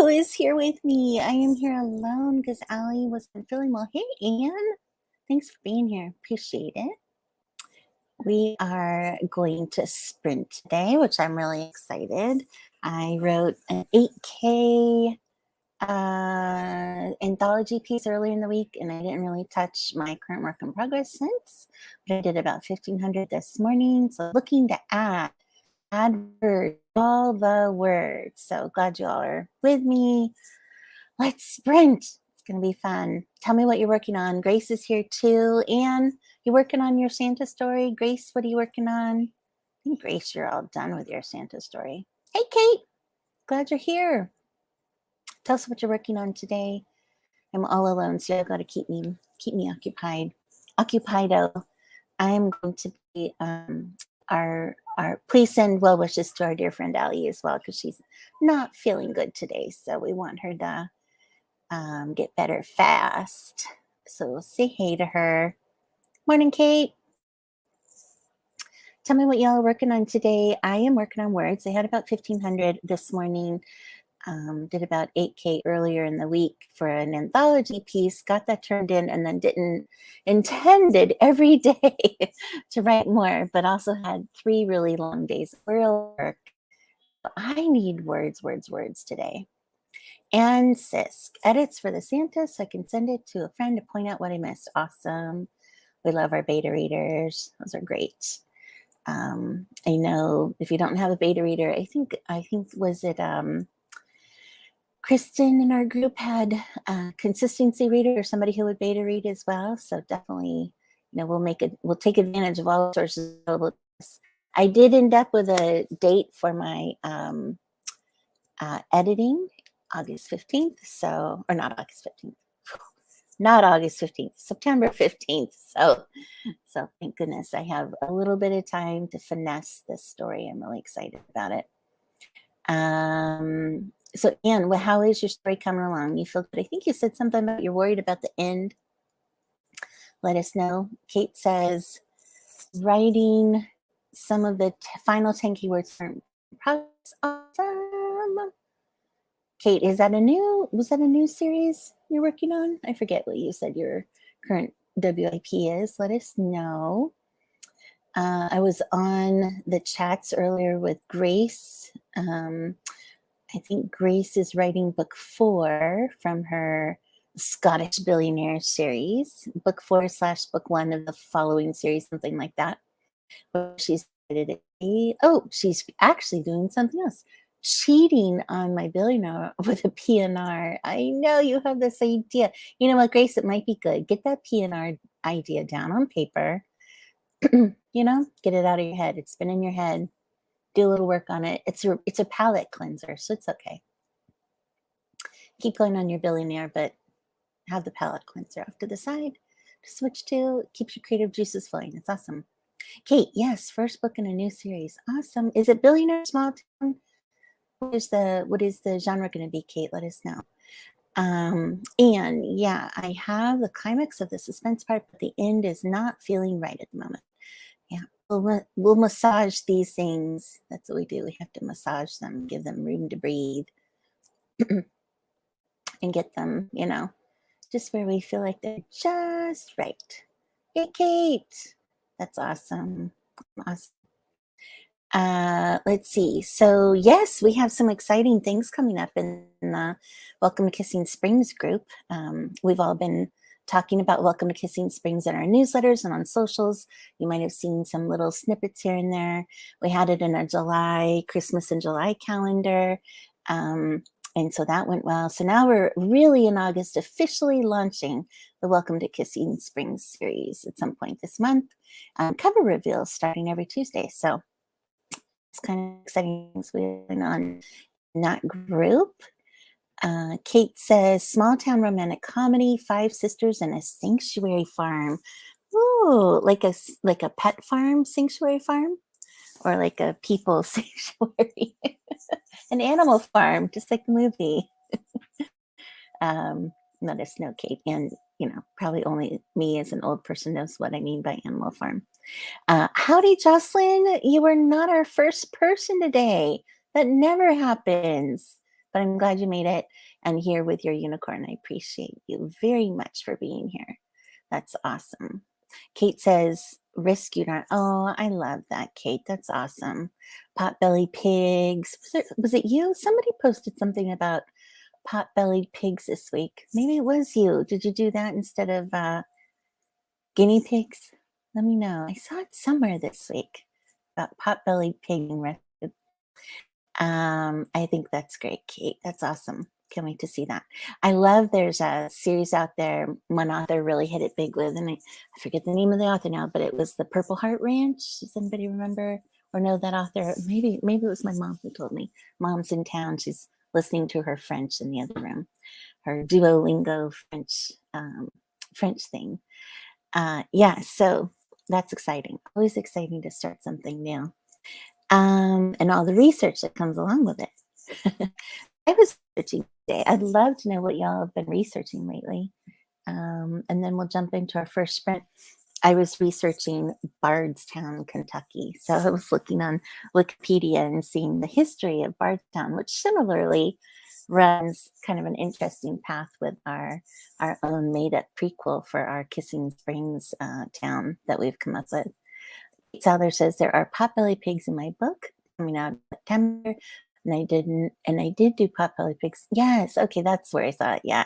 is here with me. I am here alone because Allie wasn't feeling well. Hey, Anne. Thanks for being here. Appreciate it. We are going to sprint today, which I'm really excited. I wrote an 8K anthology piece earlier in the week, and I didn't really touch my current work in progress since, but I did about 1,500 this morning. So looking to add words, all the words. So glad you all are with me. Let's sprint. It's going to be fun. Tell me what you're working on. Grace is here too. Anne, you working on your Santa story? Grace, what are you working on? I think, Grace, you're all done with your Santa story. Hey, Kate. Glad you're here. Tell us what you're working on today. I'm all alone, so you got to keep me occupied. Occupied-o. I am going to be our please send well wishes to our dear friend Allie as well, because she's not feeling good today. So we want her to get better fast. So we'll say hey to her. Morning, Kate. Tell me what y'all are working on today. I am working on words. I had about 1,500 this morning. Did about 8K earlier in the week for an anthology piece, got that turned in, and then intended every day to write more, but also had 3 really long days of real work. I need words today. And Sisk edits for the Santa, so I can send it to a friend to point out what I missed. Awesome. We love our beta readers. Those are great. I know if you don't have a beta reader, I think was it Kristen in our group had a consistency reader or somebody who would beta read as well. So definitely, we'll take advantage of all sources available. I did end up with a date for my editing, August 15th. So, or not August 15th, not August 15th, September 15th. So thank goodness I have a little bit of time to finesse this story. I'm really excited about it. So Anne, how is your story coming along? You feel good? I think you said something about you're worried about the end. Let us know. Kate says, writing some of the final 10 keywords for progress. Awesome. Kate, was that a new series you're working on? I forget what you said your current WIP is. Let us know. I was on the chats earlier with Grace. I think Grace is writing book 4 from her Scottish Billionaire series, book 4/book 1 of the following series, something like that. She's actually doing something else, cheating on my billionaire with a PNR. I know you have this idea. You know what, Grace? It might be good. Get that PNR idea down on paper. Get it out of your head. It's been in your head. Do a little work on it. It's a palate cleanser, so it's okay. Keep going on your billionaire, but have the palate cleanser off to the side to switch to. Keeps your creative juices flowing. It's awesome. Kate, yes, first book in a new series. Awesome. Is it billionaire, small town? What is the genre going to be, Kate? Let us know. And yeah, I have the climax of the suspense part, but the end is not feeling right at the moment. Yeah, we'll massage these things. That's what we do. We have to massage them, give them room to breathe, and get them, just where we feel like they're just right. Hey, Kate. That's awesome. Awesome. Let's see. So yes, we have some exciting things coming up in the Welcome to Kissing Springs group. We've all been talking about Welcome to Kissing Springs in our newsletters and on socials. You might have seen some little snippets here and there. We had it in our Christmas in July calendar. And so that went well. So now we're really in August officially launching the Welcome to Kissing Springs series at some point this month. Cover reveals starting every Tuesday. So it's kind of exciting things going on in that group. Kate says, small town romantic comedy, 5 sisters and a sanctuary farm. Ooh, like a pet farm, sanctuary farm, or like a people sanctuary, an animal farm, just like the movie. Let us know, Kate, and probably only me as an old person knows what I mean by animal farm. Howdy, Jocelyn. You were not our first person today. That never happens. but I'm glad you made it and here with your unicorn. I appreciate you very much for being here. That's awesome. Kate says, rescued on. Oh, I love that, Kate. That's awesome. Potbelly pigs. Was it you? Somebody posted something about pot-bellied pigs this week. Maybe it was you. Did you do that instead of guinea pigs? Let me know. I saw it somewhere this week about pot-bellied pig and rescue. I think that's great, Kate. That's awesome. Can't wait to see that. I love there's a series out there one author really hit it big with, and I forget the name of the author now, but it was the Purple Heart Ranch. Does anybody remember or know that author? Maybe it was my mom who told me. Mom's in town. She's listening to her French in the other room, her Duolingo French thing. Yeah, so that's exciting. Always exciting to start something new. And all the research that comes along with it. I was researching today. I'd love to know what y'all have been researching lately. And then we'll jump into our first sprint. I was researching Bardstown, Kentucky. So I was looking on Wikipedia and seeing the history of Bardstown, which similarly runs kind of an interesting path with our own made-up prequel for our Kissing Springs town that we've come up with. Souther says there are potbelly pigs in my book coming out in September, and I did do potbelly pigs. Yes, okay, that's where I saw it. Yeah.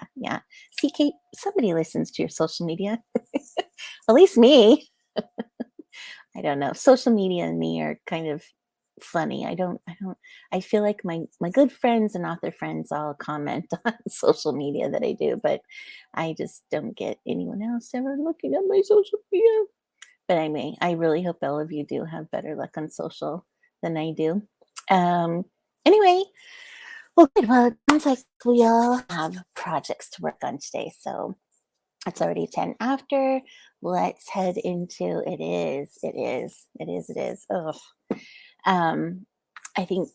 See, Kate, somebody listens to your social media. At least me. I don't know. Social media and me are kind of funny. I feel like my good friends and author friends all comment on social media that I do, but I just don't get anyone else ever looking at my social media. But anyway, I really hope all of you do have better luck on social than I do. Anyway, well, good. Well, it sounds like we all have projects to work on today. So it's already 10 after. Let's head into it is. Oh, I think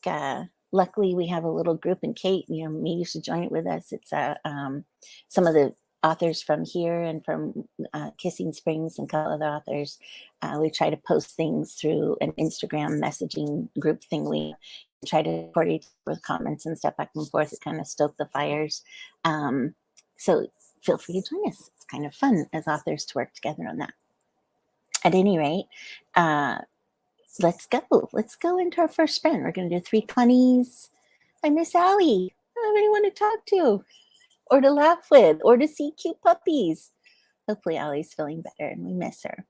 luckily we have a little group, and Kate, maybe you should join it with us. It's some of the authors from here and from Kissing Springs and a couple other authors. We try to post things through an Instagram messaging group thing. We try to report each with comments and stuff back and forth to kind of stoke the fires. So feel free to join us. It's kind of fun as authors to work together on that. At any rate, let's go. Let's go into our first sprint. We're going to do 320s. I miss Allie. Nobody want to talk to or to laugh with or to see cute puppies. Hopefully Allie's feeling better and we miss her.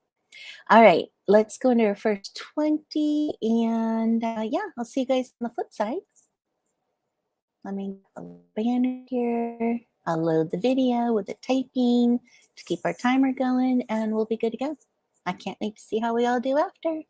All right, let's go into our first 20. And yeah, I'll see you guys on the flip side. Let me get a banner here. I'll load the video with the typing to keep our timer going, and we'll be good to go. I can't wait to see how we all do after.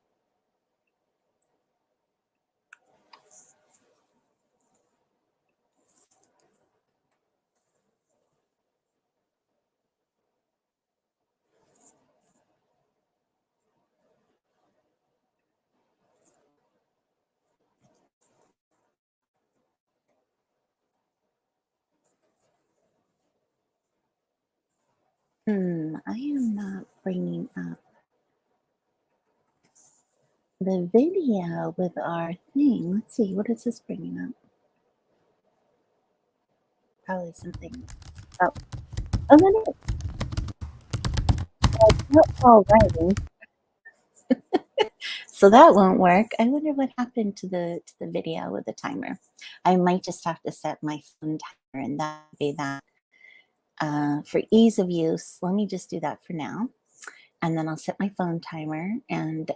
I am not bringing up the video with our thing. Let's see, what is this bringing up? Probably something. Oh, no, no. It's not all writing. So that won't work. I wonder what happened to the video with the timer. I might just have to set my phone timer, and that would be that. For ease of use, let me just do that for now. And then I'll set my phone timer, and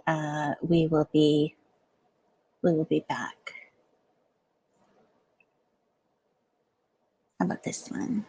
we will be back. How about this one?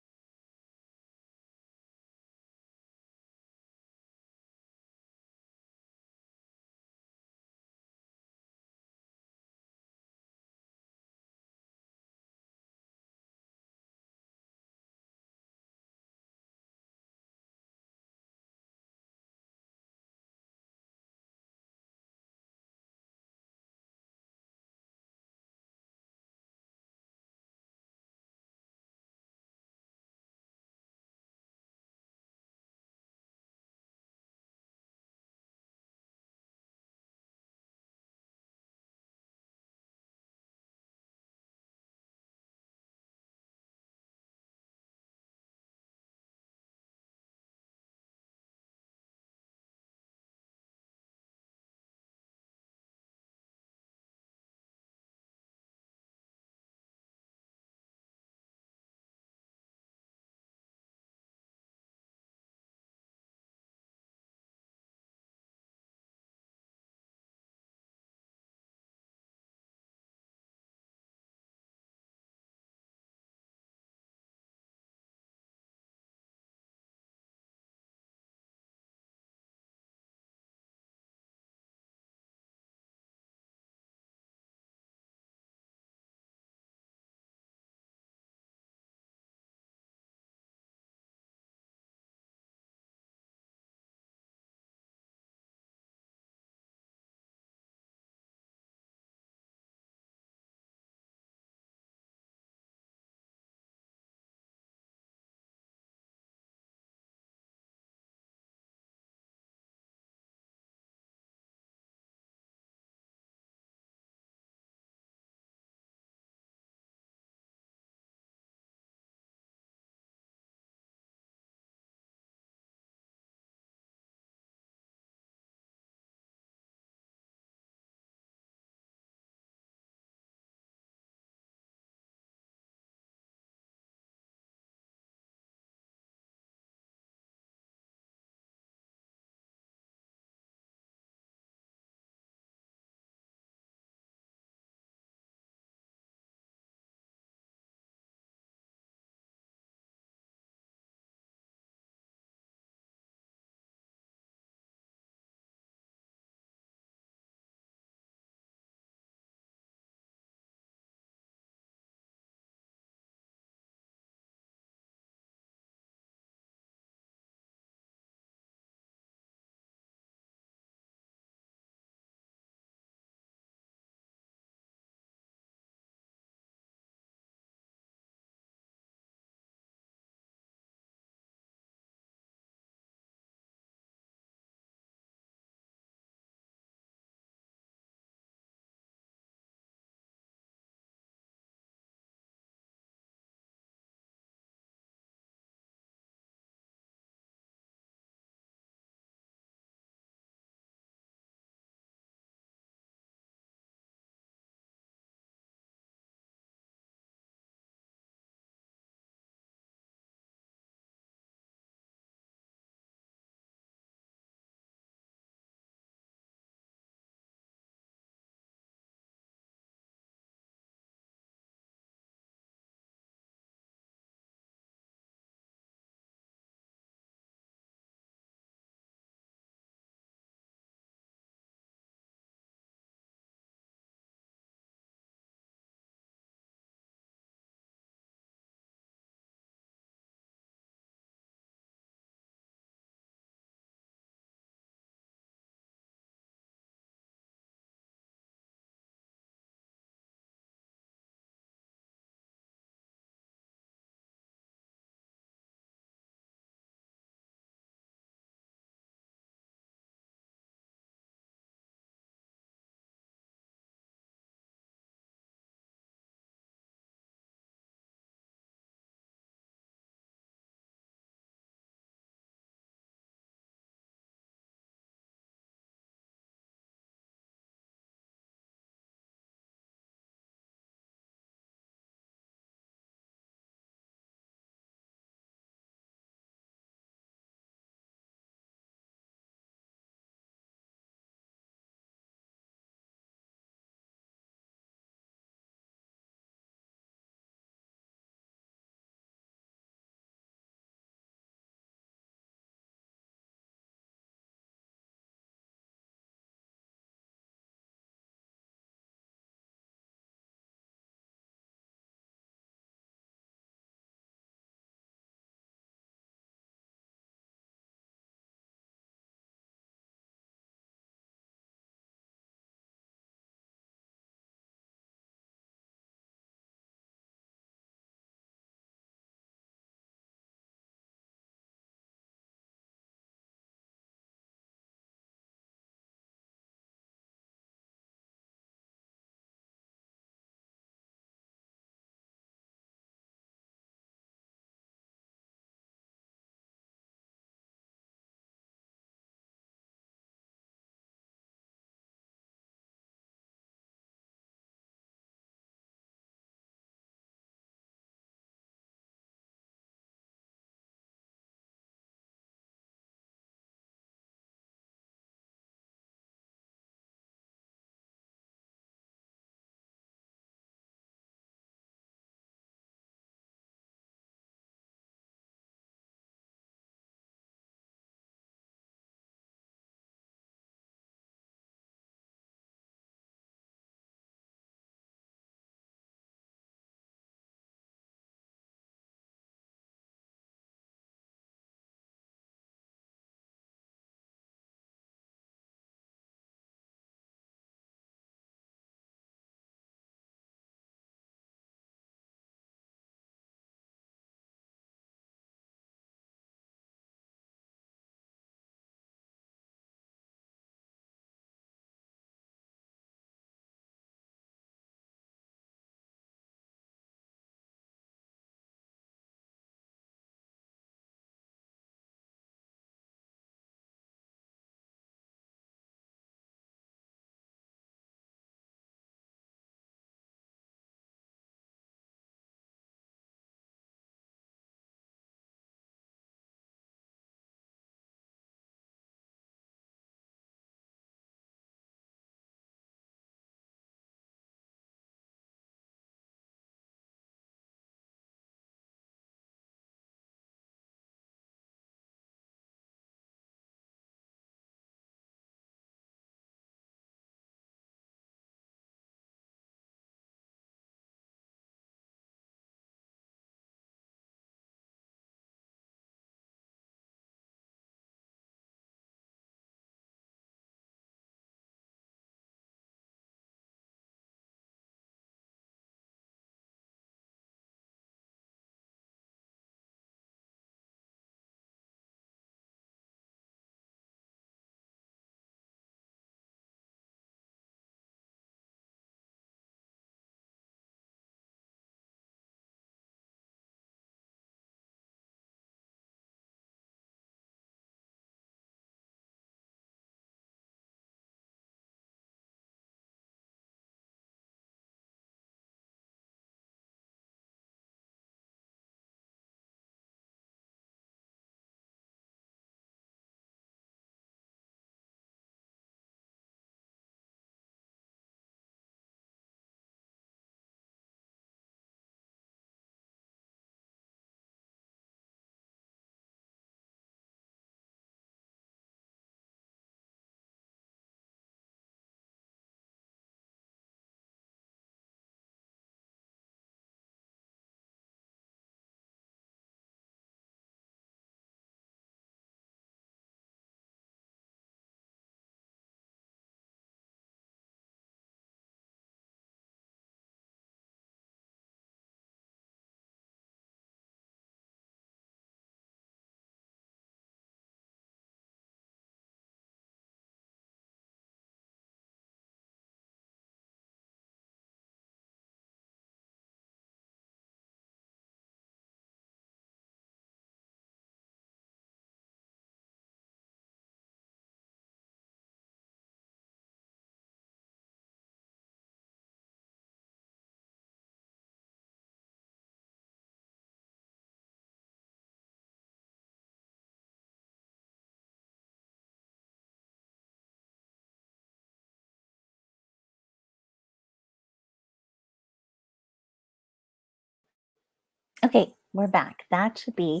Okay, we're back. That should be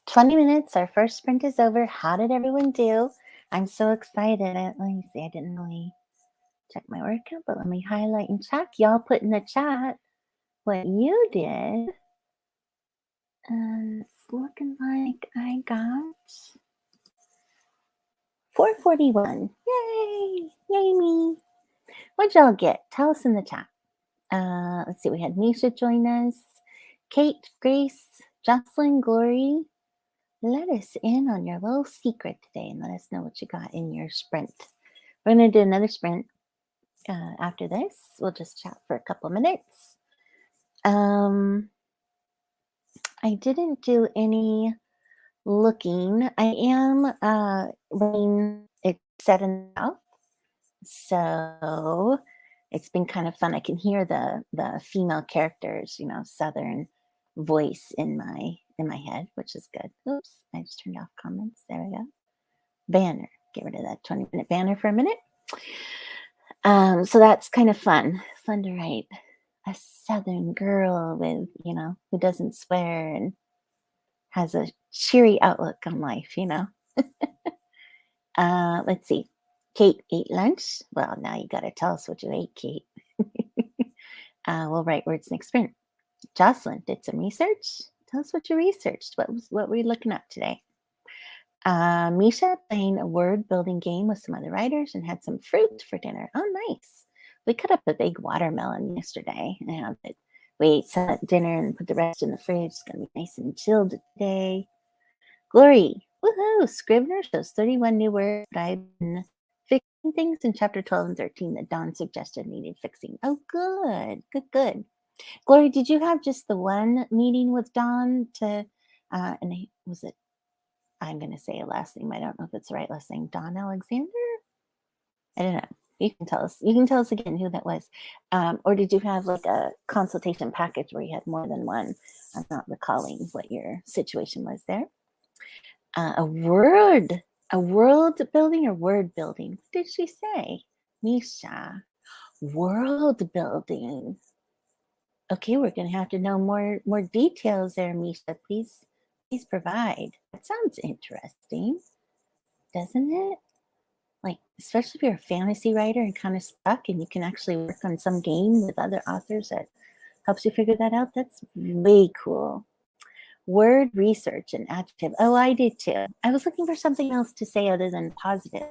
20 minutes. Our first sprint is over. How did everyone do? I'm so excited. Let me see. I didn't really check my workout, but let me highlight and check. Y'all put in the chat what you did. And it's looking like I got 441. Yay! Yay me! What'd y'all get? Tell us in the chat. Let's see. We had Misha join us. Kate, Grace, Jocelyn, Glory. Let us in on your little secret today and let us know what you got in your sprint. We're going to do another sprint after this. We'll just chat for a couple minutes. I didn't do any looking. I am running it set in the mouth. So it's been kind of fun. I can hear the female characters, Southern voice in my head, which is good. Oops, I just turned off comments. There we go. Banner. Get rid of that 20-minute banner for a minute. So that's kind of fun. Fun to write a Southern girl with, who doesn't swear and has a cheery outlook on life, Let's see. Kate ate lunch. Well, now you got to tell us what you ate, Kate. We'll write words next sprint. Jocelyn did some research. Tell us what you researched. What were you looking up today? Misha playing a word building game with some other writers and had some fruit for dinner. Oh, nice. We cut up a big watermelon yesterday. But we ate some at dinner and put the rest in the fridge. It's going to be nice and chilled today. Glory. Woohoo! Scrivener shows 31 new words. I've been fixing things in chapter 12 and 13 that Dawn suggested needed fixing. Oh, good. Good. Glory, did you have just the one meeting with Dawn was it, I'm going to say a last name. I don't know if it's the right last name. Dawn Alexander? I don't know. You can tell us. You can tell us again who that was. Or did you have like a consultation package where you had more than one? I'm not recalling what your situation was there. A world building or word building? What did she say? Misha, world building. Okay, we're going to have to know more details there, Misha. Please provide. That sounds interesting, doesn't it? Like, especially if you're a fantasy writer and kind of stuck and you can actually work on some game with other authors that helps you figure that out. That's way cool. Word research and adjective. Oh, I did too. I was looking for something else to say other than positive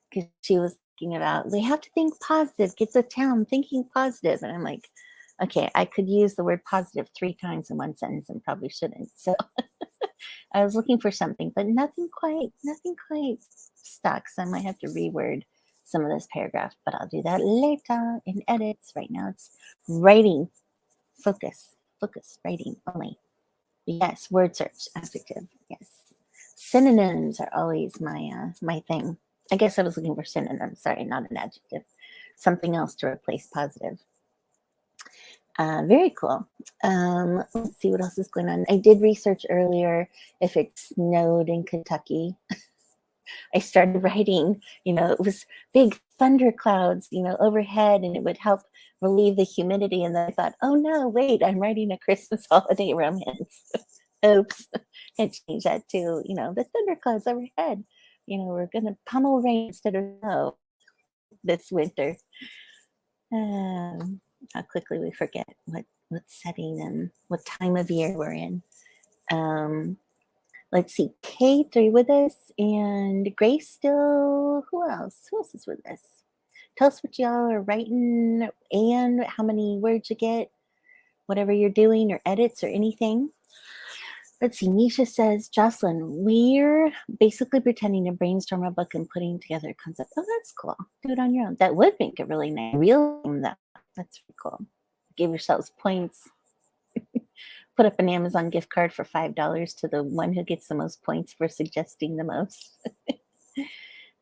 because she was thinking about we have to think positive, get the town thinking positive. And I'm like, okay, I could use the word positive 3 times in one sentence and probably shouldn't. So I was looking for something, but nothing quite stuck. So I might have to reword some of this paragraph, but I'll do that later in edits. Right now it's writing, focus, writing only. Yes, word search, adjective. Yes, synonyms are always my thing. I guess I was looking for synonyms. Sorry, not an adjective. Something else to replace positive. Very cool. Let's see what else is going on. I did research earlier if it snowed in Kentucky. I started writing, it was big thunder clouds, overhead, and it would help relieve the humidity. And then I thought, oh no, wait, I'm writing a Christmas holiday romance. Oops. And change that to, the thunder clouds overhead. We're going to pummel rain instead of snow this winter. How quickly we forget what setting and what time of year we're in. Let's see, Kate, are you with us? And Grace still, who else? Who else is with us? Tell us what y'all are writing and how many words you get, whatever you're doing or edits or anything. Let's see, Misha says, Jocelyn, we're basically pretending to brainstorm a book and putting together a concept. Oh, that's cool. Do it on your own. That would make it really nice. Real game, though. That's pretty cool. Give yourselves points. Put up an Amazon gift card for $5 to the one who gets the most points for suggesting the most.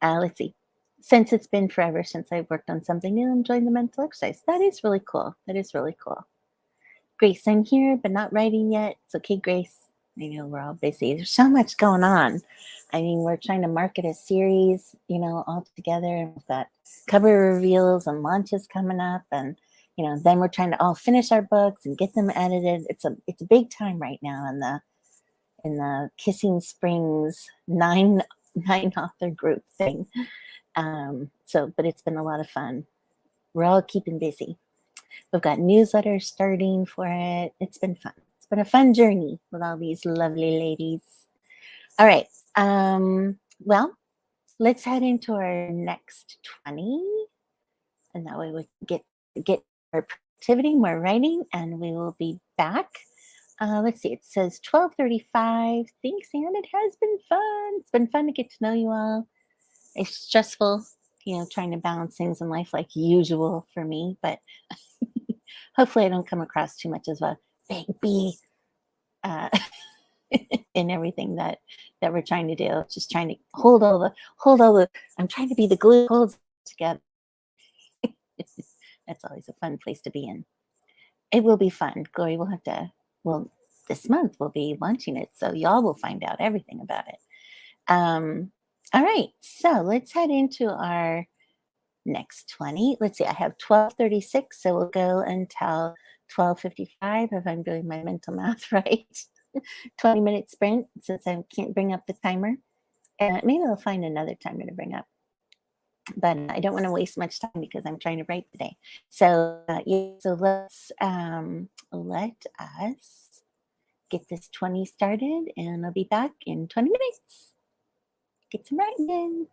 Let's see. Since it's been forever since I've worked on something new, I'm enjoying the mental exercise. That is really cool. Grace, I'm here, but not writing yet. It's okay, Grace. I know we're all busy. There's so much going on. I mean, we're trying to market a series, all together. We've got cover reveals and launches coming up. And, then we're trying to all finish our books and get them edited. It's a big time right now in the Kissing Springs nine author group thing. But it's been a lot of fun. We're all keeping busy. We've got newsletters starting for it. It's been fun. It's been a fun journey with all these lovely ladies. All right. Well, let's head into our next 20. And that way we can get our productivity, more writing, and we will be back. Let's see, it says 12:35. Thanks, and it has been fun. It's been fun to get to know you all. It's stressful, trying to balance things in life like usual for me, but hopefully I don't come across too much as a big B uh, in everything that we're trying to do. Just trying to hold all the. I'm trying to be the glue that holds together. That's always a fun place to be in. It will be fun. Glory will have to. Well, this month we'll be launching it, so y'all will find out everything about it. All right, so let's head into our next 20. Let's see, I have 12:36, so we'll go until 12:55 if I'm doing my mental math right. 20-minute sprint since I can't bring up the timer. Maybe I'll find another timer to bring up. But I don't want to waste much time because I'm trying to write today. So so let us get this 20 started, and I'll be back in 20 minutes. Get some writing in.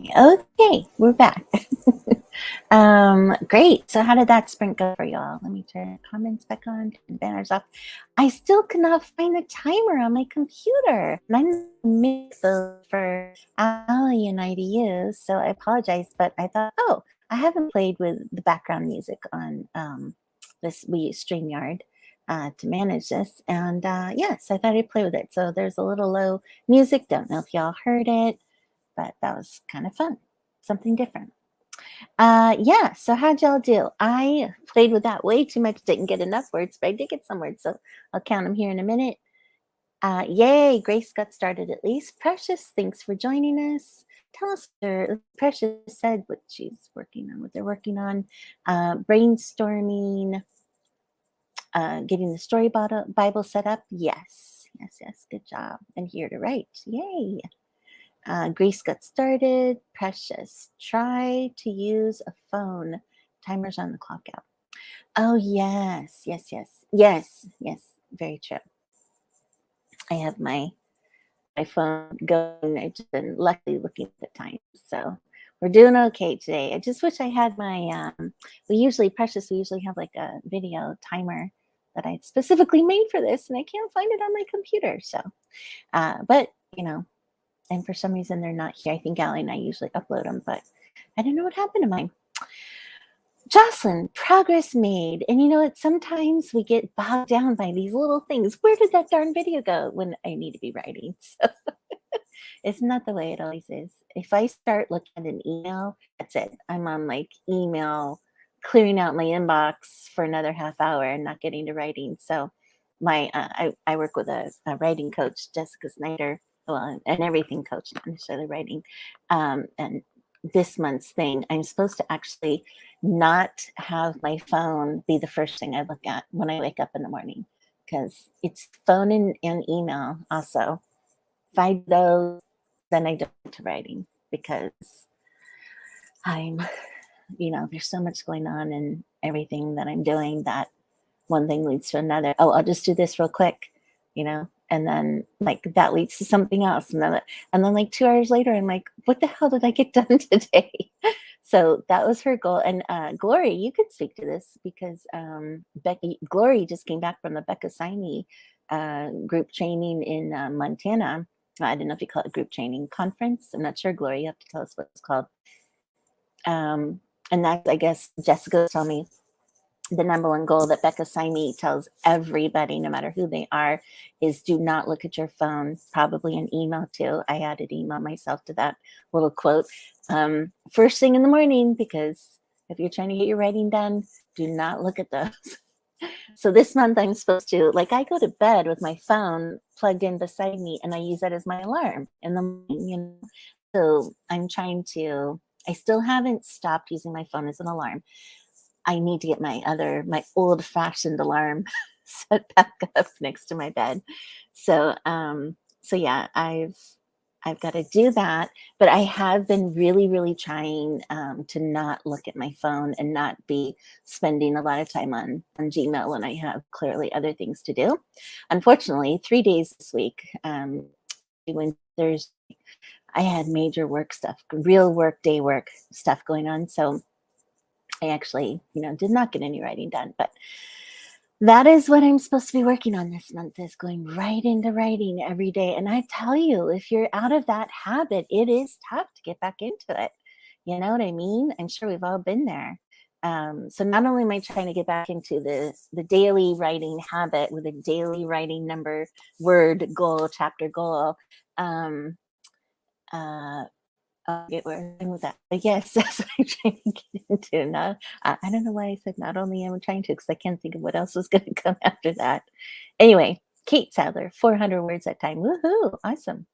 Okay, we're back. Great. So how did that sprint go for y'all? Let me turn comments back on, turn banners off. I still could not find the timer on my computer. And I made those for Ali and I to use, so I apologize. But I thought, oh, I haven't played with the background music on this. We use StreamYard to manage this, and yes, I thought I'd play with it. So there's a little low music. Don't know if y'all heard it, but that was kind of fun, something different. Yeah, so how'd y'all do? I played with that way too much, didn't get enough words, but I did get some words, so I'll count them here in a minute. Yay, Grace got started at least. Precious, thanks for joining us. Tell us, Precious said what she's working on, what they're working on. Brainstorming, getting the story Bible set up. Yes, yes, yes, good job. And here to write, yay. Grace got started. Precious, try to use a phone. Timer's on the clock out. Oh, yes, yes, yes, yes, yes, very true. I have my phone going. I've just been luckily looking at the time. So we're doing okay today. I just wish I had my, we usually have like a video timer that I specifically made for this, and I can't find it on my computer. So, but you know, and for some reason they're not here. I think Allie and I usually upload them, but I don't know what happened to mine. Jocelyn, progress made. And you know what? Sometimes we get bogged down by these little things. Where did that darn video go when I need to be writing? So it's not the way it always is. If I start looking at an email, that's it. I'm on like email, clearing out my inbox for another half hour and not getting to writing. So my I work with a writing coach, Jessica Snyder, well, an everything coach, not necessarily writing. And this month's thing, I'm supposed to actually not have my phone be the first thing I look at when I wake up in the morning, because it's phone and email also. If I do those, then I don't get to writing, because I'm, there's so much going on in everything that I'm doing that one thing leads to another. Oh, I'll just do this real quick, and then like that leads to something else. And then like 2 hours later, I'm like, what the hell did I get done today? So that was her goal. And Glory, you could speak to this because Glory just came back from the Becca Siney group training in Montana. I don't know if you call it group training conference. I'm not sure, Glory. You have to tell us what it's called. And that's, I guess, Jessica told me the number one goal that Becca Siney tells everybody, no matter who they are, is do not look at your phone, probably an email too. I added email myself to that little quote. First thing in the morning, because if you're trying to get your writing done, do not look at those. So this month I'm supposed to, I go to bed with my phone plugged in beside me, and I use that as my alarm in the morning. So I'm trying to, I still haven't stopped using my phone as an alarm. I need to get my old fashioned alarm set back up next to my bed. So, yeah, I've got to do that, but I have been really, really trying to not look at my phone and not be spending a lot of time on Gmail when I have clearly other things to do. Unfortunately, 3 days this week, when I had major work stuff, real work, day work stuff going on. So I actually, did not get any writing done, but that is what I'm supposed to be working on this month, is going right into writing every day. And I tell you, if you're out of that habit, it is tough to get back into it. You know what I mean? I'm sure we've all been there. So not only am I trying to get back into the daily writing habit with a daily writing number, word goal, chapter goal, I'll get where I'm going with that. But yes, that's what I'm trying to get into. Now, I don't know why I said not only am I trying to, because I can't think of what else was going to come after that. Anyway, Kate Sadler, 400 words that time. Woohoo! Awesome.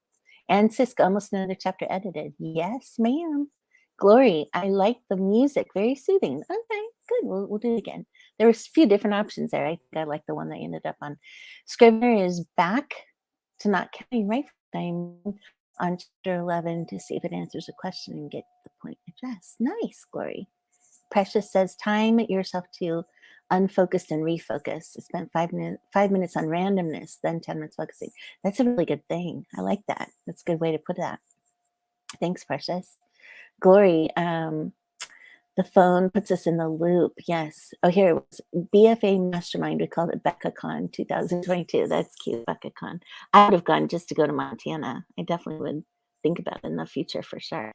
And Cisco, almost another chapter edited. Yes, ma'am. Glory, I like the music. Very soothing. Okay, good. We'll do it again. There was a few different options there. I think I like the one that I ended up on. Scrivener is back to not counting right time on chapter 11 to see if it answers a question and get the point addressed. Nice, Glory. Precious says, time yourself to unfocused and refocus. I spent 5 minutes on randomness, then 10 minutes focusing. That's a really good thing. I like that. That's a good way to put that. Thanks, Precious. Glory, the phone puts us in the loop. Yes. Oh, here it was. BFA Mastermind. We called it BeccaCon 2022. That's cute, BeccaCon. I would have gone just to go to Montana. I definitely would think about it in the future for sure.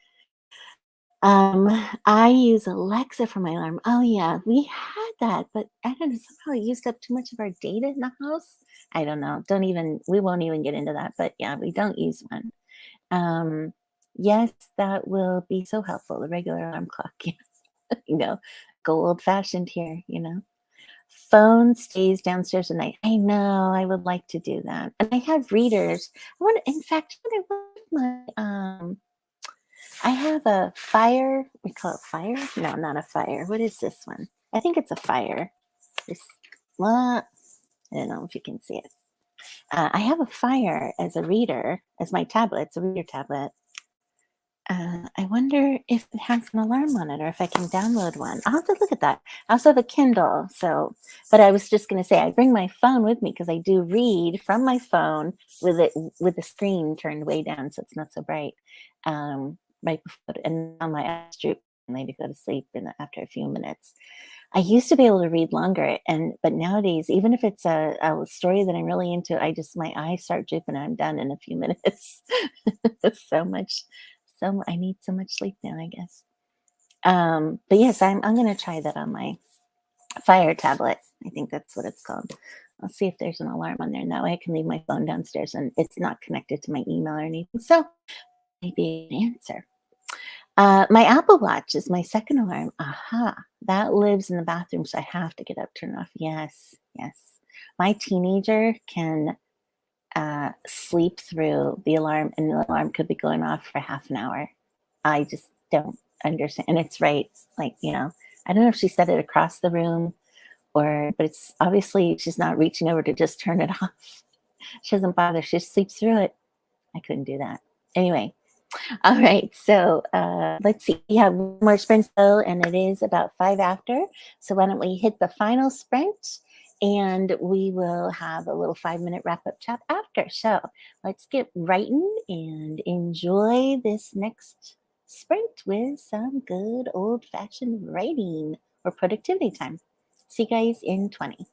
Um, I use Alexa for my alarm. Oh yeah, we had that, but I don't know, somehow it used up too much of our data in the house. I don't know. Don't even we won't even get into that, but yeah, we don't use one. Um, yes, that will be so helpful, the regular alarm clock, you know, go old fashioned here. Phone stays downstairs at night. I know, I would like to do that. And I have readers. I want in fact, I want my I have a fire. We call it fire? No, not a fire. What is this one? I think it's a fire. This, well, I don't know if you can see it. I have a fire as a reader, as my tablet. It's a reader tablet. I wonder if it has an alarm on it or if I can download one. I'll have to look at that. I also have a Kindle. So, but I was just going to say, I bring my phone with me because I do read from my phone with the screen turned way down so it's not so bright. Right before, and on my eyes droop and I to go to sleep after a few minutes. I used to be able to read longer, but nowadays, even if it's a story that I'm really into, my eyes start drooping and I'm done in a few minutes. so much, I need so much sleep now, I guess. But yes, I'm gonna try that on my Fire tablet. I think that's what it's called. I'll see if there's an alarm on there. And that way I can leave my phone downstairs and it's not connected to my email or anything. So maybe an answer. My Apple Watch is my second alarm. Aha, that lives in the bathroom, so I have to get up, turn it off. Yes, yes. My teenager can sleep through the alarm, and the alarm could be going off for half an hour. I just don't understand. And it's right, like, I don't know if she said it across the room but it's obviously she's not reaching over to just turn it off. She doesn't bother. She just sleeps through it. I couldn't do that. Anyway, all right, so let's see. We have one more sprint though, and it is about 5 after. So why don't we hit the final sprint, and we will have a little 5-minute wrap-up chat after. So let's get writing and enjoy this next sprint with some good old-fashioned writing or productivity time. See you guys in 20.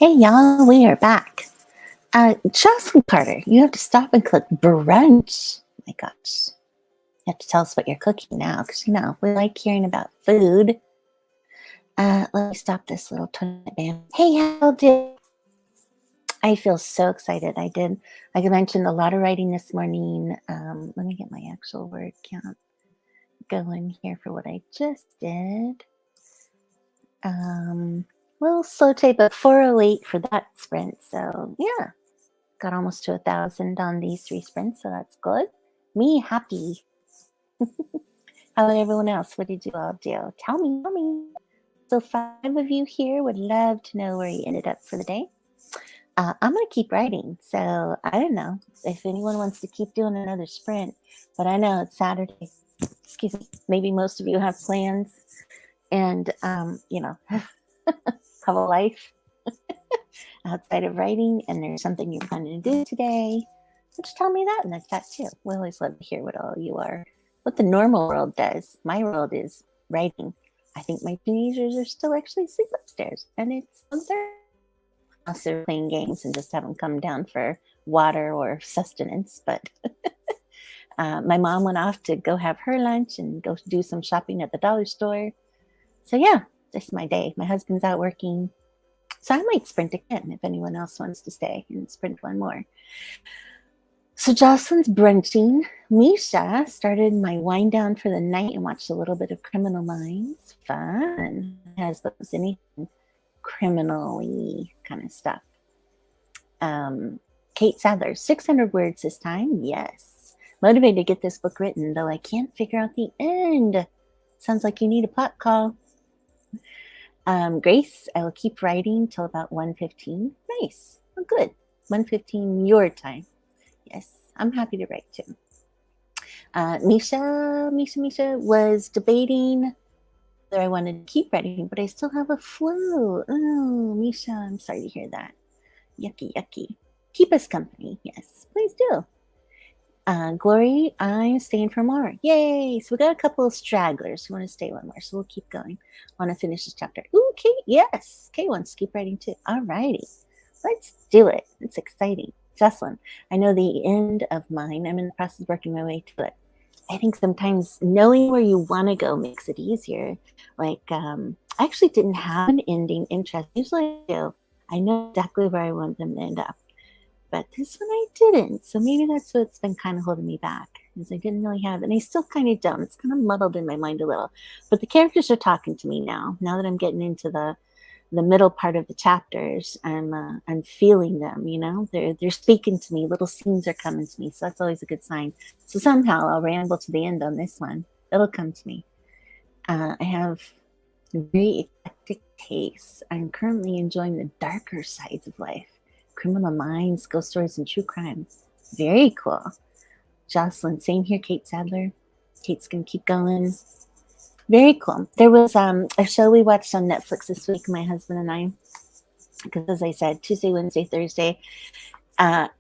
Hey y'all, we are back. Jocelyn Carter, you have to stop and cook brunch. My gosh. You have to tell us what you're cooking now, because we like hearing about food. Let me stop this little toilet band. Hey, how did I feel so excited. Like I mentioned, a lot of writing this morning. Let me get my actual word count going here for what I just did. Little slow tape, but 408 for that sprint. So yeah, got almost to 1,000 on these 3 sprints. So that's good. Me happy. How about everyone else? What did you all do? Tell me. So 5 of you here would love to know where you ended up for the day. I'm going to keep writing. So I don't know if anyone wants to keep doing another sprint, but I know it's Saturday. Excuse me. Maybe most of you have plans and, have a life outside of writing, and there's something you're planning to do today. Just tell me that in the chat too. We always love to hear what all you are, what the normal world does. My world is writing. I think my teenagers are still actually asleep upstairs, and it's also playing games and just haven't come down for water or sustenance. But my mom went off to go have her lunch and go do some shopping at the dollar store. So yeah, this is my day. My husband's out working. So I might sprint again if anyone else wants to stay and sprint one more. So Jocelyn's brunching. Misha started my wind down for the night and watched a little bit of Criminal Minds. Fun. Has those anything criminally kind of stuff. Kate Sadler, 600 words this time. Yes. Motivated to get this book written, though I can't figure out the end. Sounds like you need a pot call. Grace, I will keep writing till about 1:15. Nice. Oh, good. 1:15 your time. Yes, I'm happy to write too. Misha was debating whether I wanted to keep writing, but I still have a flu. Oh, Misha, I'm sorry to hear that. Yucky. Keep us company. Yes, please do. Glory, I'm staying for more. Yay! So we got a couple of stragglers who want to stay one more, so we'll keep going. Want to finish this chapter. Ooh, Kate, yes. Kate wants to keep writing too. All righty. Let's do it. It's exciting. Jocelyn, I know the end of mine. I'm in the process of working my way to it. I think sometimes knowing where you want to go makes it easier. Like, I actually didn't have an ending interest. Usually I do. I know exactly where I want them to end up. But this one I didn't. So maybe that's what's been kind of holding me back, is I didn't really have, and I still kind of don't. It's kind of muddled in my mind a little. But the characters are talking to me now. Now that I'm getting into the middle part of the chapters, I'm feeling them. They're speaking to me. Little scenes are coming to me, so that's always a good sign. So somehow I'll ramble to the end on this one. It'll come to me. I have very eclectic tastes. I'm currently enjoying the darker sides of life. Criminal Minds, ghost stories, and true crime. Very cool. Jocelyn, same here. Kate Sadler. Kate's gonna keep going. Very cool. There was a show we watched on Netflix this week, my husband and I, because as I said, Tuesday, Wednesday, Thursday, I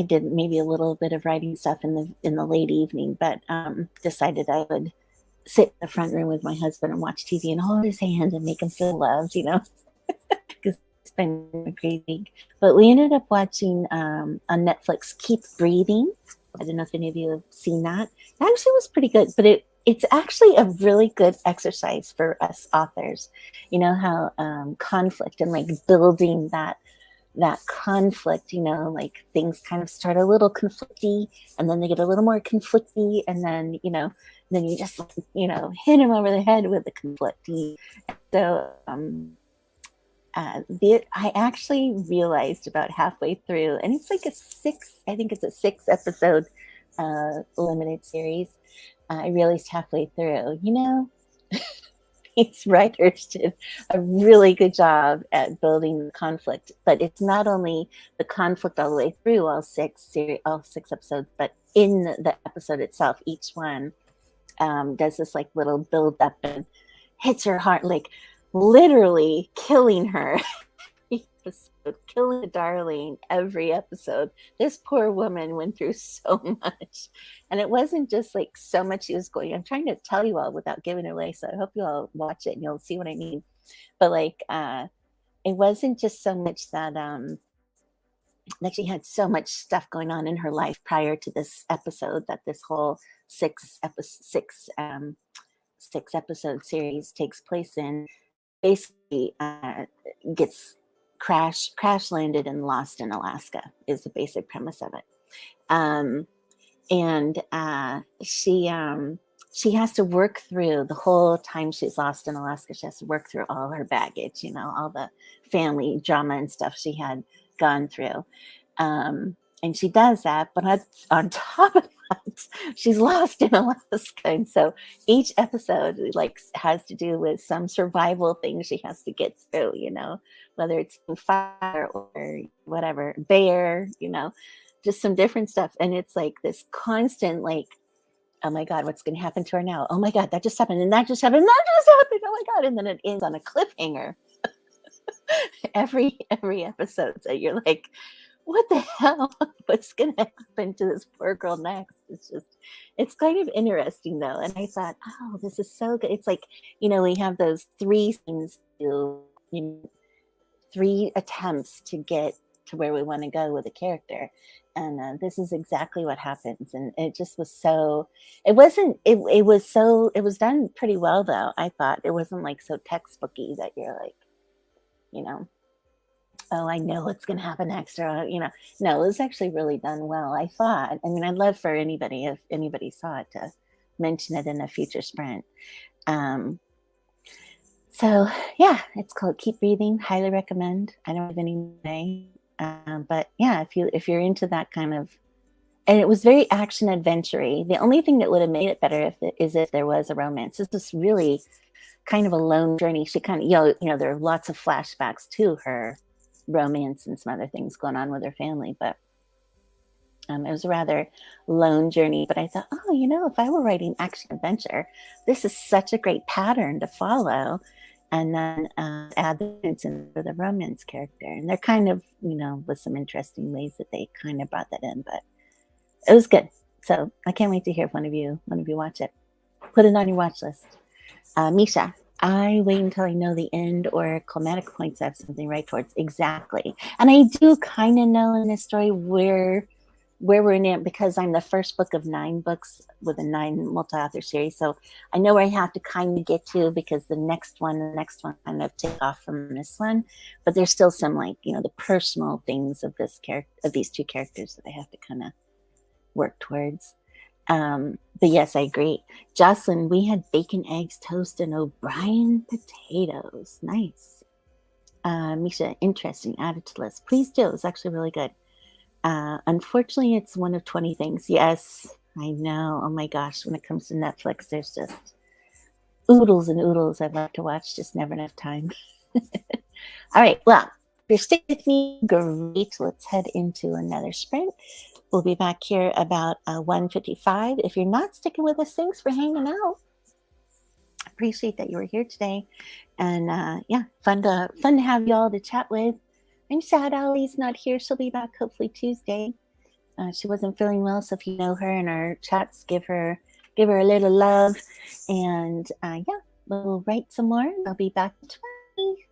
did maybe a little bit of writing stuff in the late evening, but decided I would sit in the front room with my husband and watch TV and hold his hand and make him feel loved, because it's been crazy. But we ended up watching on Netflix Keep Breathing. I don't know if any of you have seen that. It actually was pretty good, but it's actually a really good exercise for us authors. You know how conflict and like building that conflict, like things kind of start a little conflicty and then they get a little more conflicty and then, then you just, hit him over the head with the conflicty. So I actually realized about halfway through, and it's like a 6 episode limited series. I realized halfway through, these writers did a really good job at building the conflict, but it's not only the conflict all the way through all 6 episodes, but in the episode itself, each one does this like little build up and hits her heart, like literally killing her. Killing a darling every episode. This poor woman went through so much, and it wasn't just like so much she was going. I'm trying to tell you all without giving it away, so I hope you all watch it and you'll see what I mean. But like it wasn't just so much that she had so much stuff going on in her life prior to this episode that this whole six episode series takes place in. Basically, gets crash landed and lost in Alaska is the basic premise of it. Um, and she has to work through the whole time she's lost in Alaska. She has to work through all her baggage, all the family drama and stuff she had gone through. And she does that, but on top of that, she's lost in Alaska. And so each episode like has to do with some survival thing she has to get through, whether it's fire or whatever, bear, just some different stuff. And it's like this constant, like, oh my God, what's going to happen to her now? Oh my God, that just happened. And that just happened. And that just happened. Oh my God. And then it ends on a cliffhanger. every episode. So you're like, what the hell? What's going to happen to this poor girl next? It's kind of interesting though. And I thought, oh, this is so good. It's like, we have those three things to, 3 attempts to get to where we want to go with a character. And this is exactly what happens. And it just was so, it was done pretty well though. I thought it wasn't like so textbooky that you're like, oh, I know what's going to happen next. Or, no, it was actually really done well. I thought, I'd love for anybody, if anybody saw it, to mention it in a future sprint. So yeah, it's called Keep Breathing. Highly recommend. I don't have any way, but yeah, if you're into that kind of, and it was very action adventure-y. The only thing that would have made it better is if there was a romance. It's just really kind of a lone journey. She kind of, there are lots of flashbacks to her romance and some other things going on with her family, but it was a rather lone journey. But I thought, oh, if I were writing action adventure, this is such a great pattern to follow. And then add the into the romance character. And they're kind of, with some interesting ways that they kind of brought that in, but it was good. So I can't wait to hear if one of you watch it. Put it on your watch list. Misha, I wait until I know the end or climatic points I have something right towards. Exactly. And I do kind of know in this story where we're in it, because I'm the first book of 9 books with a 9 multi-author series. So I know where I have to kind of get to, because the next one kind of take off from this one. But there's still some, like, the personal things of these 2 characters that I have to kind of work towards. But yes, I agree. Jocelyn, we had bacon, eggs, toast, and O'Brien potatoes. Nice. Misha, interesting. Add it to list. Please do. It's actually really good. Unfortunately, it's one of 20 things. Yes, I know. Oh my gosh, when it comes to Netflix, there's just oodles and oodles I'd like to watch, just never enough time. All right, well, if you're sticking with me, great. Let's head into another sprint. We'll be back here about 1:55. If you're not sticking with us, thanks for hanging out. Appreciate that you were here today. And yeah, fun to have you all to chat with. I'm sad Ali's not here. She'll be back hopefully Tuesday. She wasn't feeling well, so if you know her in our chats, give her a little love. And yeah, we'll write some more. I'll be back at 20.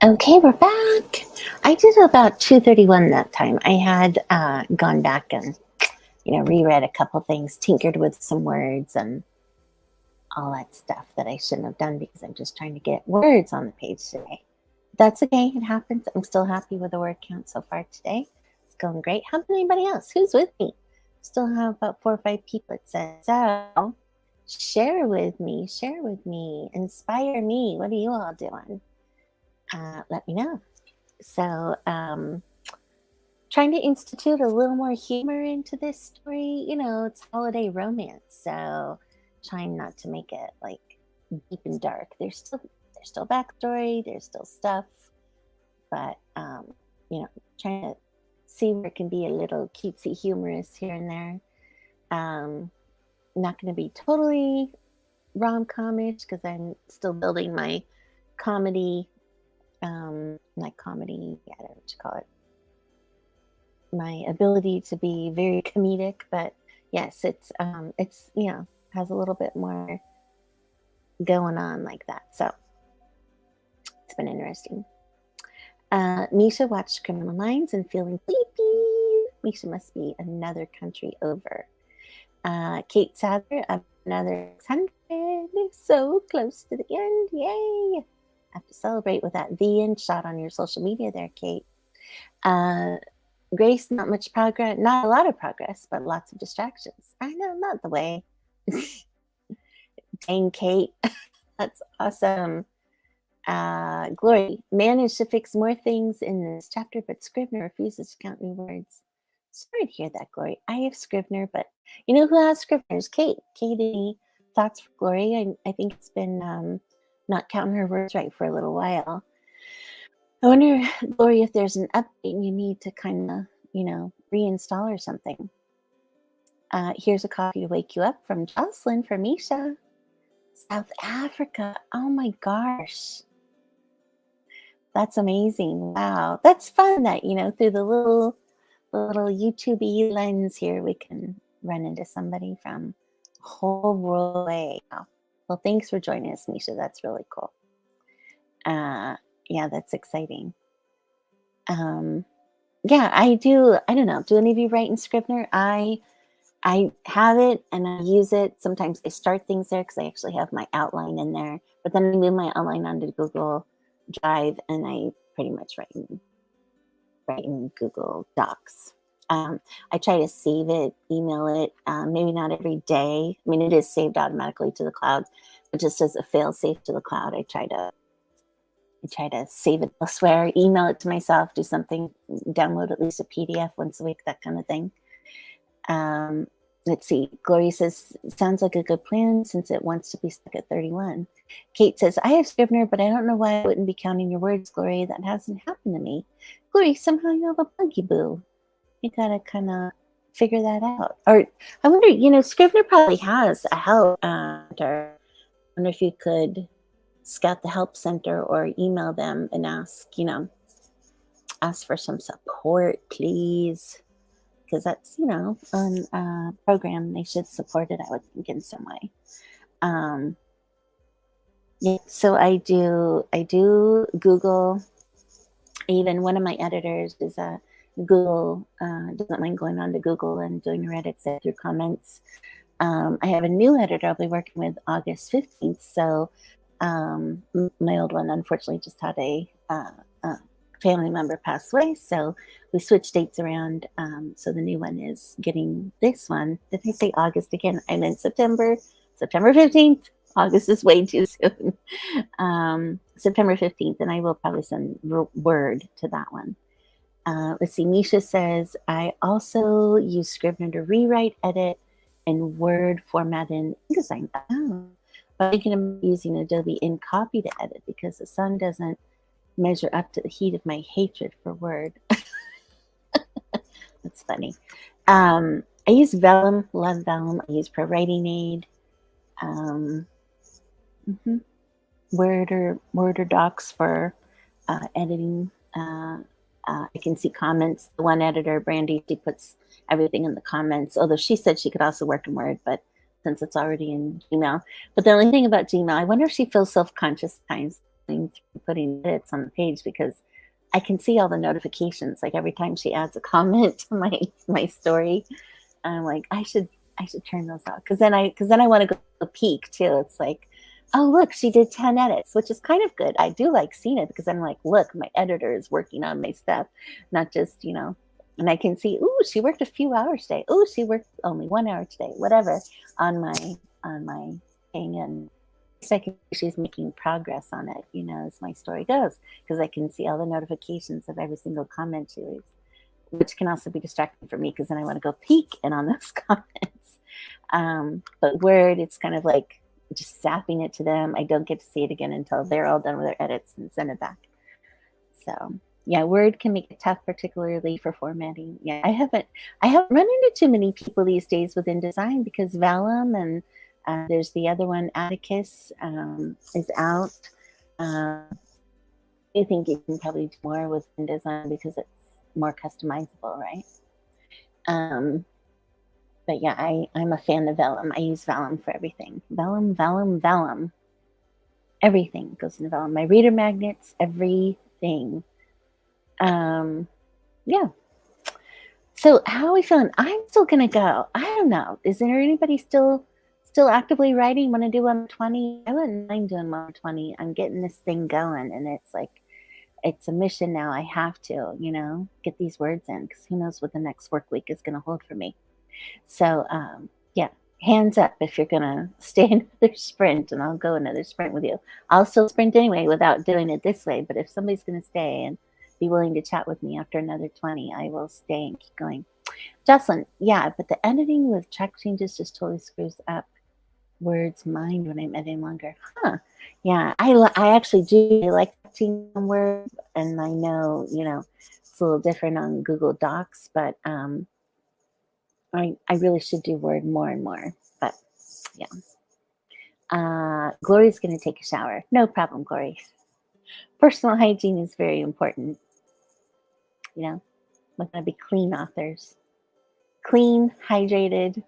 Okay, we're back. I did about 231 that time. I had gone back and, reread a couple things, tinkered with some words and all that stuff that I shouldn't have done because I'm just trying to get words on the page today. That's okay. It happens. I'm still happy with the word count so far today. It's going great. How about anybody else? Who's with me? Still have about 4 or 5 people. It says, so share with me, inspire me. What are you all doing? Let me know. So, trying to institute a little more humor into this story. It's holiday romance, so trying not to make it like deep and dark. There's still backstory, there's still stuff, but trying to see where it can be a little cutesy humorous here and there. Not going to be totally rom-comish because I'm still building my comedy. I don't know what you call it. My ability to be very comedic, but yes, it's has a little bit more going on like that. So it's been interesting. Misha watched Criminal Minds and feeling sleepy. Misha must be another country over. Kate Sadler, another 600. So close to the end. Yay! Have to celebrate with that the end shot on your social media there, Kate. Grace, not much progress, not a lot of progress, but lots of distractions. I know, not the way. Dang, Kate. That's awesome. Glory, managed to fix more things in this chapter, but Scrivener refuses to count new words. Sorry to hear that, Glory. I have Scrivener, but you know who has Scrivener is Kate. Kate, any thoughts for Glory? I think it's been not counting her words right for a little while. I wonder, Glory, if there's an update you need to kind of, reinstall or something. Here's a coffee to wake you up from Jocelyn for Misha. South Africa. Oh my gosh. That's amazing. Wow. That's fun that, through the little YouTube lens here, we can run into somebody from a whole world away. Well, thanks for joining us, Misha. That's really cool. Yeah, that's exciting. Yeah, I do. I don't know. Do any of you write in Scrivener? I have it and I use it. Sometimes I start things there because I actually have my outline in there. But then I move my outline onto Google Drive and I pretty much write in Google Docs. I try to save it, email it, maybe not every day. I mean, it is saved automatically to the cloud, but just as a fail safe to the cloud, I try to save it elsewhere, email it to myself, do something, download at least a PDF once a week, that kind of thing. Let's see. Gloria says, sounds like a good plan since it wants to be stuck at 31. Kate says, I have Scrivener, but I don't know why I wouldn't be counting your words, Gloria. That hasn't happened to me. Gloria, somehow you have a buggy boo. You gotta kind of figure that out. Or I wonder, Scrivener probably has a help center. I wonder if you could scout the help center or email them and ask for some support, please. Because that's, on a program, they should support it, I would think, in some way. Yeah, so I do Google. Even one of my editors is a Google, doesn't mind going on to Google and doing her edits there through comments. I have a new editor I'll be working with August 15th. So my old one, unfortunately, just had a family member pass away. So we switched dates around. So the new one is getting this one. Did I say August again? I'm in September 15th. August is way too soon. September 15th, and I will probably send word to that one. Let's see. Misha says, I also use Scrivener to rewrite, edit, and Word format in InDesign. Oh, but I'm thinking of using Adobe InCopy to edit because the sun doesn't measure up to the heat of my hatred for Word. That's funny. I use Vellum, love Vellum. I use Pro Writing Aid. Word or Docs for editing. I can see comments. The one editor, Brandy, she puts everything in the comments, although she said she could also work in Word, but since it's already in Gmail. But the only thing about Gmail, I wonder if she feels self-conscious at times going through putting edits on the page because I can see all the notifications. Like every time she adds a comment to my story, I'm like, I should turn those off because then I want to go peek too. It's like, oh look, she did 10 edits, which is kind of good. I do like seeing it because I'm like, look, my editor is working on my stuff, not just and I can see, ooh, she worked a few hours today. Ooh, she worked only 1 hour today, whatever, on my thing, and I can see she's making progress on it, as my story goes, because I can see all the notifications of every single comment she leaves, which can also be distracting for me because then I want to go peek in on those comments. But Word, it's kind of like just zapping it to them. I don't get to see it again until they're all done with their edits and send it back. So yeah, Word can make it tough, particularly for formatting. Yeah, I haven't run into too many people these days with InDesign because Vellum and there's the other one, Atticus, is out. I think you can probably do more with InDesign because it's more customizable, right? But yeah, I'm a fan of Vellum. I use Vellum for everything. Vellum, Vellum, Vellum. Everything goes into Vellum. My reader magnets, everything. Yeah. So how are we feeling? I'm still gonna go. I don't know. Is there anybody still actively writing? Want to do 120? I wouldn't mind doing 120. I'm getting this thing going, and it's like it's a mission now. I have to, get these words in because who knows what the next work week is gonna hold for me. So yeah, hands up if you're gonna stay another sprint, and I'll go another sprint with you. I'll still sprint anyway without doing it this way. But if somebody's gonna stay and be willing to chat with me after another 20, I will stay and keep going. Jocelyn, yeah, but the editing with track changes just totally screws up Word's mind when I'm editing longer. Huh. Yeah, I actually do like touching on Word, and I know, it's a little different on Google Docs, but I really should do Word more and more. But yeah. Glory's going to take a shower. No problem, Glory. Personal hygiene is very important. We're going to be clean authors. Clean, hydrated.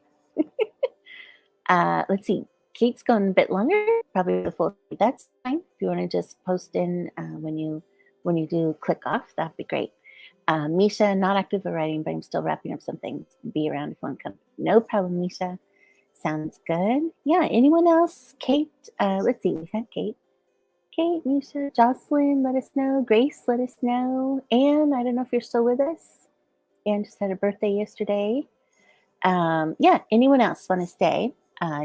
Let's see. Kate's going a bit longer, probably the full. That's fine. If you want to just post in when you do click off, that'd be great. Misha, not active for writing, but I'm still wrapping up something. Be around if one comes. No problem, Misha. Sounds good. Yeah. Anyone else? Kate. Let's see. We had Kate. Kate, Misha, Jocelyn, let us know. Grace, let us know. Anne, I don't know if you're still with us. Anne just had a birthday yesterday. Yeah. Anyone else want to stay?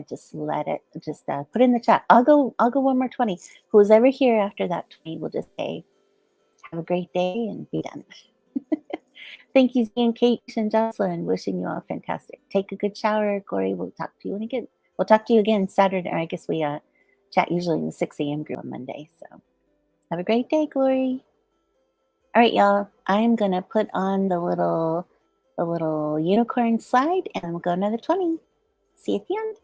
Just put in the chat. I'll go 1 more 20. Who's ever here after that 20 will just say, have a great day and be done. Thank you, Ian, Kate, and Jocelyn. Wishing you all fantastic. Take a good shower, Glory. We'll talk to you again. We'll talk to you again Saturday. Or I guess we chat usually in the 6 a.m. group on Monday. So have a great day, Glory. All right, y'all. I'm gonna put on the little unicorn slide, and we'll go another 20. See you at the end.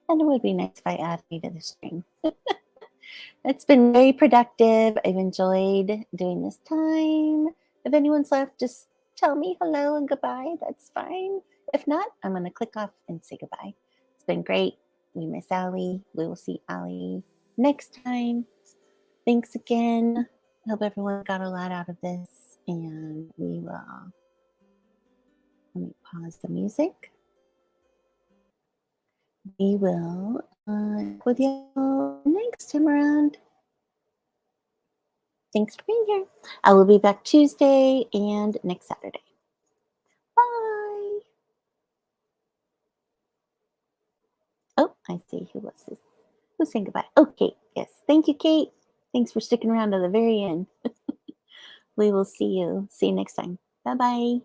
And it would be nice if I added you to the stream. It's been very productive. I've enjoyed doing this time. If anyone's left, just tell me hello and goodbye. That's fine. If not, I'm going to click off and say goodbye. It's been great. We miss Allie. We will see Allie next time. Thanks again. I hope everyone got a lot out of this. And we will, let me pause the music. We will with you next time around. Thanks for being here. I will be back Tuesday and next Saturday. Bye. Oh, I see. Who was this? Who's saying goodbye? Oh, Kate. Yes. Thank you, Kate. Thanks for sticking around to the very end. We will see you. See you next time. Bye-bye.